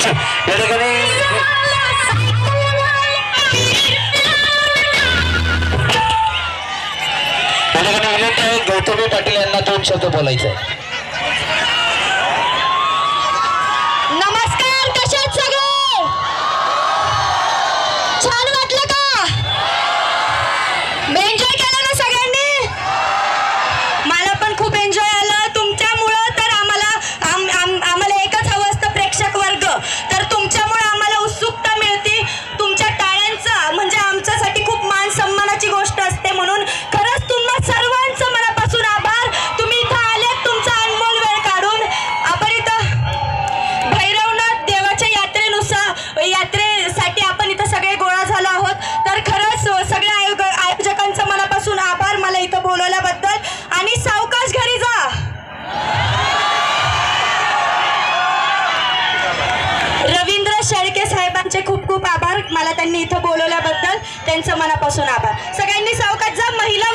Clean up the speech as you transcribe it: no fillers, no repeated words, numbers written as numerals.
या ठिकाणी विनंती आहे गौतमी पाटील यांना 2 शब्द बोलायचे आहे. नमस्कार, कसे आहेत सगळे? छान वाटलं का? एन्जॉय केलं ना सगळ्यांनी? मला पण खूप एन्जॉय आलं. तुमच्यामुळं तर आम्हाला एकच हवं असतं प्रेक्षक वर्ग. तर तुमच्यामुळे आम्हाला उत्सुकता मिळते. तुमच्या टाळ्यांचा म्हणजे आमच्यासाठी खूप मान सन्मानाची गोष्ट असते. म्हणून खरंच तुम्हा सर्वांचं मनापासून आभार. तुम्ही इथं आलेत तुमचा अनमोल वेळ काढून. आपण इथं भैरवनाथ देवाच्या यात्रेसाठी आपण इथं सगळे गोळा झालो आहोत. तर खरंच सगळ्या आयोजकांचं मनापासून आभार मला इथं बोलवल्याबद्दल. आणि सावकाश घरी जा. रवींद्र शेळके साहेबांचे खूप खूप आभार मला त्यांनी इथं बोलवल्याबद्दल. त्यांचं मनापासून आभार. सगळ्यांनी सावकाश जा. महिला